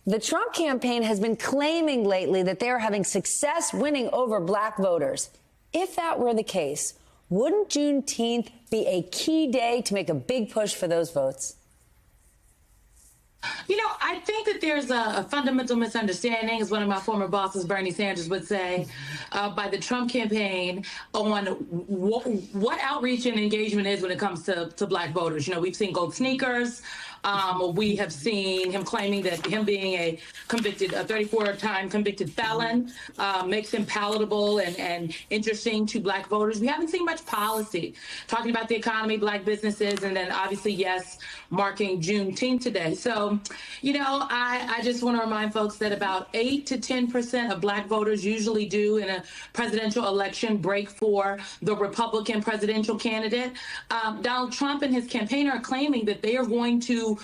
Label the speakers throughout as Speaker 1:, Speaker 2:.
Speaker 1: The Trump campaign has been claiming lately that they are having success winning over black voters. If that were the case, wouldn't Juneteenth be a key day to make a big push for those votes?
Speaker 2: You know, I think that there's a fundamental misunderstanding, as one of my former bosses, Bernie Sanders, would say, by the Trump campaign on what outreach and engagement is when it comes to black voters. You know, we've seen gold sneakers. We have seen him claiming that him being a 34-time convicted felon makes him palatable and interesting to black voters. We haven't seen much policy talking about the economy, black businesses, and then obviously, yes, marking Juneteenth today. So, you know, I just want to remind folks that about 8 to 10% of black voters usually do in a presidential election break for the Republican presidential candidate. Donald Trump and his campaign are claiming that they are going to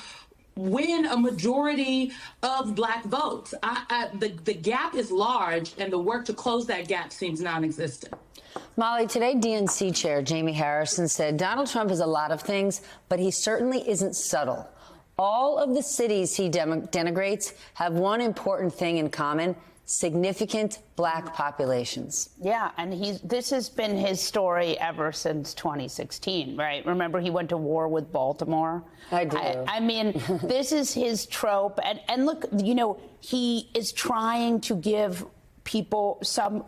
Speaker 2: win a majority of black votes. The gap is large, and the work to close that gap seems non-existent.
Speaker 1: Molly, today DNC Chair Jamie Harrison said Donald Trump is a lot of things, but he certainly isn't subtle. All of the cities he denigrates have one important thing in common: significant black populations.
Speaker 3: Yeah, and this has been his story ever since 2016, right? Remember, he went to war with Baltimore?
Speaker 1: I do.
Speaker 3: I mean, this is his trope. And look, you know, he is trying to give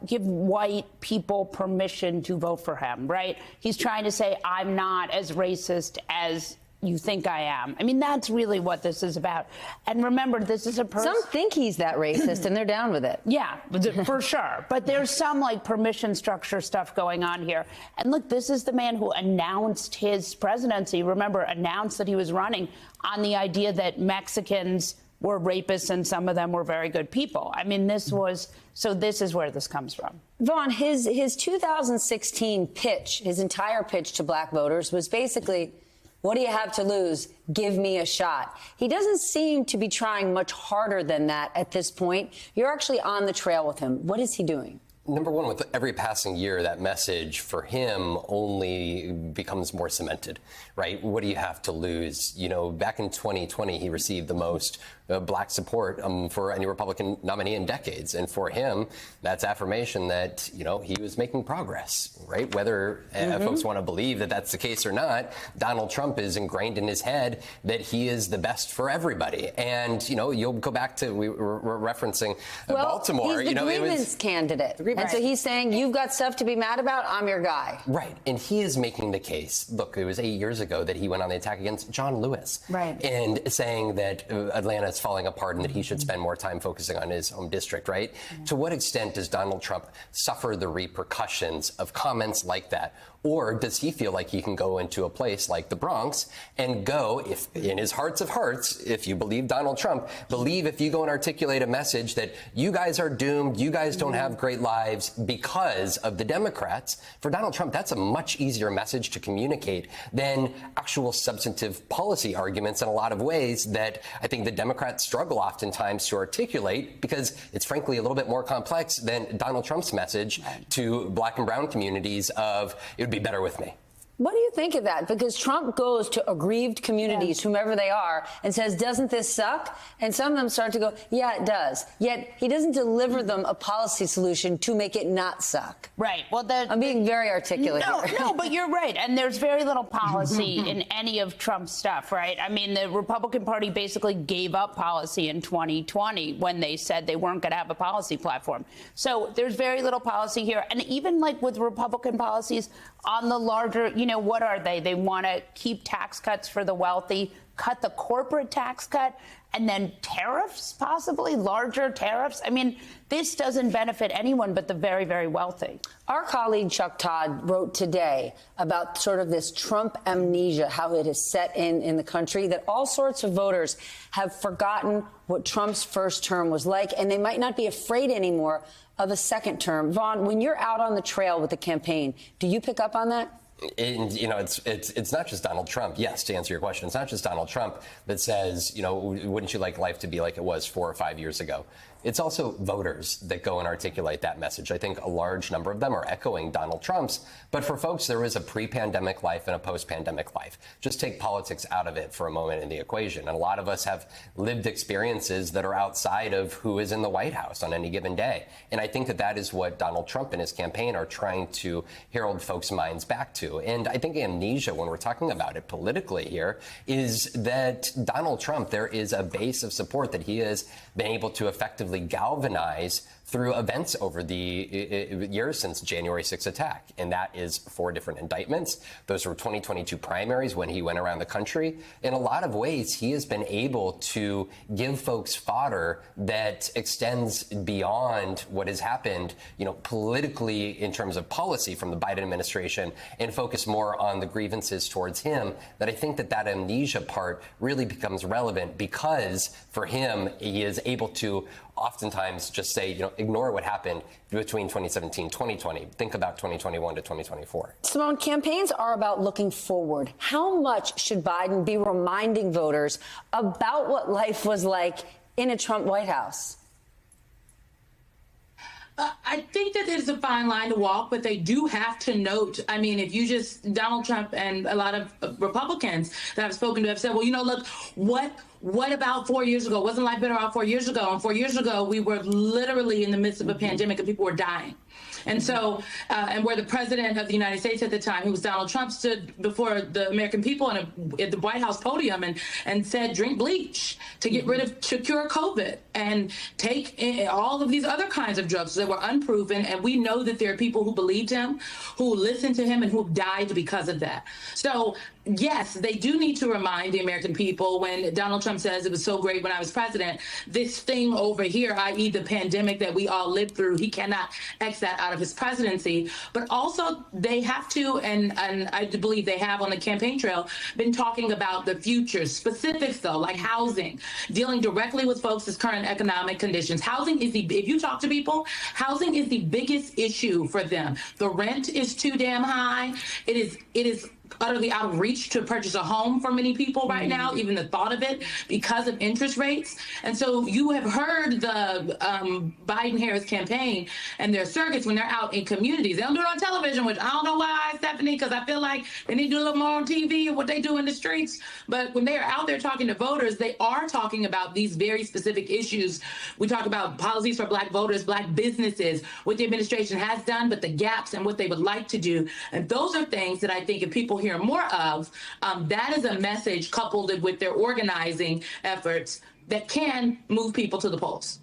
Speaker 3: white people permission to vote for him, right? He's trying to say, I'm not as racist as you think I am. I mean, that's really what this is about. And remember, this is a person.
Speaker 1: Some think he's that racist, and they're down with it.
Speaker 3: Yeah, for sure. But there's some, like, permission structure stuff going on here. And look, this is the man who announced his presidency, remember, announced that he was running on the idea that Mexicans were rapists and some of them were very good people. I mean, this is where this comes from.
Speaker 1: Vaughn, his 2016 pitch, his entire pitch to black voters was basically, what do you have to lose? Give me a shot. He doesn't seem to be trying much harder than that at this point. You're actually on the trail with him. What is he doing?
Speaker 4: Number one, with every passing year, that message for him only becomes more cemented, right? What do you have to lose? You know, back in 2020, he received the most black support for any Republican nominee in decades. And for him, that's affirmation that, you know, he was making progress, right? Whether folks want to believe that that's the case or not, Donald Trump is ingrained in his head that he is the best for everybody. And, you know, you'll go back to, we were referencing Baltimore.
Speaker 1: He's the grievance candidate. And so he's saying, you've got stuff to be mad about, I'm your guy.
Speaker 4: Right. And he is making the case. Look, it was 8 years ago that he went on the attack against John Lewis.
Speaker 1: Right.
Speaker 4: And saying that Atlanta is falling apart and that he should spend more time focusing on his home district, right? Yeah. To what extent does Donald Trump suffer the repercussions of comments like that? Or does he feel like he can go into a place like the Bronx and go, if in his hearts of hearts, if you believe Donald Trump, believe if you go and articulate a message that you guys are doomed, you guys don't have great lives because of the Democrats? For Donald Trump, that's a much easier message to communicate than actual substantive policy arguments in a lot of ways that I think the Democrats struggle oftentimes to articulate, because it's frankly a little bit more complex than Donald Trump's message to black and brown communities of, it would be better with me.
Speaker 1: What do you think of that? Because Trump goes to aggrieved communities, whomever they are, and says, doesn't this suck? And some of them start to go, yeah, it does. Yet he doesn't deliver them a policy solution to make it not suck.
Speaker 3: Right. Well,
Speaker 1: I'm being very articulate here.
Speaker 3: No, but you're right. And there's very little policy in any of Trump's stuff, right? I mean, the Republican Party basically gave up policy in 2020 when they said they weren't going to have a policy platform. So there's very little policy here. And even like with Republican policies on the larger, you know, what are they? They want to keep tax cuts for the wealthy, cut the corporate tax cut, and then tariffs, possibly larger tariffs. I mean, this doesn't benefit anyone but the very, very wealthy.
Speaker 1: Our colleague Chuck Todd wrote today about sort of this Trump amnesia, how it has set in the country, that all sorts of voters have forgotten what Trump's first term was like, and they might not be afraid anymore of a second term. Vaughn, when you're out on the trail with the campaign, do you pick up on that?
Speaker 4: And, it's not just Donald Trump. Yes, to answer your question, it's not just Donald Trump that says, wouldn't you like life to be like it was 4 or 5 years ago? It's also voters that go and articulate that message. I think a large number of them are echoing Donald Trump's. But for folks, there is a pre-pandemic life and a post-pandemic life. Just take politics out of it for a moment in the equation. And a lot of us have lived experiences that are outside of who is in the White House on any given day. And I think that is what Donald Trump and his campaign are trying to herald folks' minds back to. And I think amnesia, when we're talking about it politically here, is that Donald Trump, there is a base of support that he has been able to effectively galvanize through events over the years since January 6th attack. And that is 4 different indictments. Those were 2022 primaries when he went around the country. In a lot of ways, he has been able to give folks fodder that extends beyond what has happened, politically in terms of policy from the Biden administration, and focus more on the grievances towards him. That I think that amnesia part really becomes relevant because for him, he is able to oftentimes just say, ignore what happened between 2017, 2020. Think about 2021 to 2024.
Speaker 1: Simone, campaigns are about looking forward. How much should Biden be reminding voters about what life was like in a Trump White House?
Speaker 2: I think that there's a fine line to walk, but they do have to note. I mean, if you just Donald Trump and a lot of Republicans that I've spoken to have said, well, look, what about 4 years ago? Wasn't life better off 4 years ago? And 4 years ago, we were literally in the midst of a pandemic and people were dying. And so, and where the president of the United States at the time, who was Donald Trump, stood before the American people at the White House podium and said, drink bleach to get rid of, to cure COVID and take all of these other kinds of drugs that were unproven. And we know that there are people who believed him, who listened to him, and who died because of that. So, yes, they do need to remind the American people when Donald Trump says it was so great when I was president, this thing over here, i.e. the pandemic that we all lived through, he cannot X that out of his presidency. But also they have to, and I believe they have on the campaign trail, been talking about the future, specifics though, like housing, dealing directly with folks' current economic conditions. Housing is if you talk to people, housing is the biggest issue for them. The rent is too damn high. It is utterly out of reach to purchase a home for many people right now, even the thought of it, because of interest rates. And so you have heard the Biden-Harris campaign and their circuits when they're out in communities. They don't do it on television, which I don't know why, Stephanie, because I feel like they need to do a little more on TV and what they do in the streets. But when they are out there talking to voters, they are talking about these very specific issues. We talk about policies for Black voters, Black businesses, what the administration has done, but the gaps and what they would like to do. And those are things that I think if people hear more of, that is a message coupled with their organizing efforts that can move people to the polls.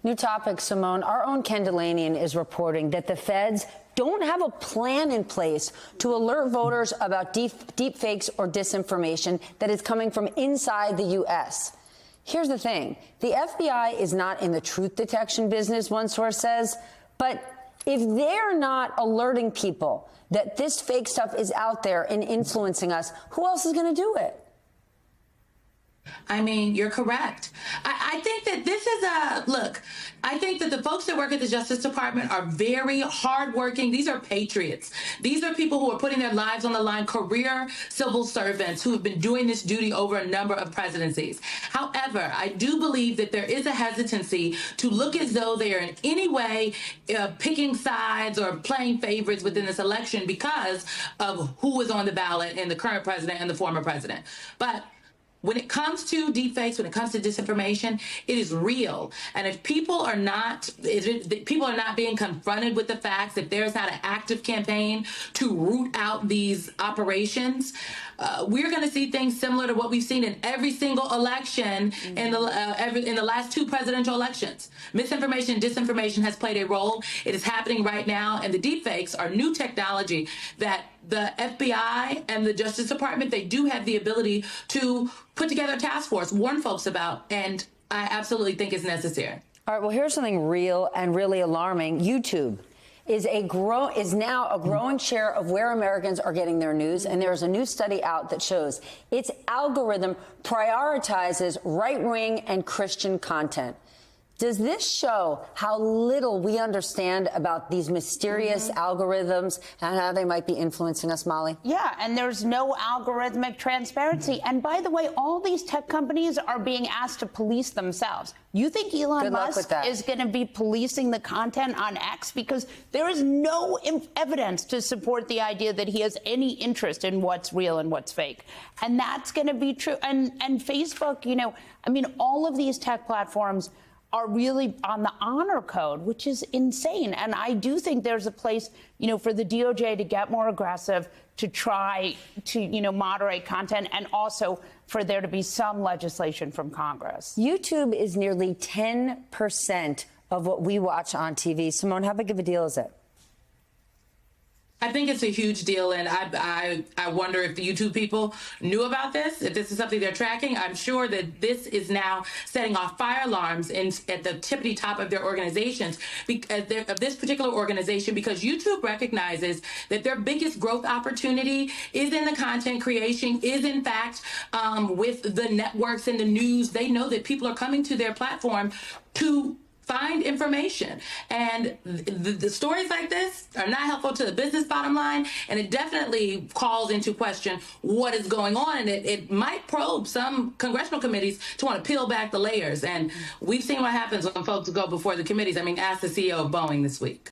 Speaker 1: New topic, Simone. Our own Ken Dilanian is reporting that the feds don't have a plan in place to alert voters about deep fakes or disinformation that is coming from inside the U.S. Here's the thing. The FBI is not in the truth detection business, one source says, but if they're not alerting people that this fake stuff is out there and influencing us, who else is going to do it?
Speaker 2: I mean, you're correct. I think that this is I think that the folks that work at the Justice Department are very hardworking. These are patriots. These are people who are putting their lives on the line, career civil servants who have been doing this duty over a number of presidencies. However, I do believe that there is a hesitancy to look as though they are in any way picking sides or playing favorites within this election because of who is on the ballot and the current president and the former president. But when it comes to deepfakes, when it comes to disinformation, it is real. And if people are not being confronted with the facts, if there's not an active campaign to root out these operations, we're going to see things similar to what we've seen in every single election in the last 2 presidential elections. Misinformation, disinformation has played a role. It is happening right now, and the deepfakes are new technology that the FBI and the Justice Department, they do have the ability to put together a task force, warn folks about, and I absolutely think it's necessary.
Speaker 1: All right, well, here's something real and really alarming. YouTube is now a growing share of where Americans are getting their news, and there's a new study out that shows its algorithm prioritizes right-wing and Christian content. Does this show how little we understand about these mysterious algorithms and how they might be influencing us, Molly?
Speaker 3: Yeah, and there's no algorithmic transparency. And by the way, all these tech companies are being asked to police themselves. You think Elon Musk is going to be policing the content on X? Because there is no evidence to support the idea that he has any interest in what's real and what's fake. And that's going to be true. And Facebook, you know, I mean, all of these tech platforms are really on the honor code, which is insane. And I do think there's a place, you know, for the DOJ to get more aggressive, to try to, you know, moderate content, and also for there to be some legislation from Congress.
Speaker 1: YouTube is nearly 10% of what we watch on TV. Simone, how big of a deal is it?
Speaker 2: I think it's a huge deal, and I wonder if the YouTube people knew about this, if this is something they're tracking. I'm sure that this is now setting off fire alarms at the tippity top of their organizations, of this particular organization, because YouTube recognizes that their biggest growth opportunity is in the content creation, is in fact with the networks and the news. They know that people are coming to their platform to find information, and the stories like this are not helpful to the business bottom line, and it definitely calls into question what is going on, and it might probe some congressional committees to want to peel back the layers. And we've seen what happens when folks go before the committees. I mean, ask the CEO of Boeing this week.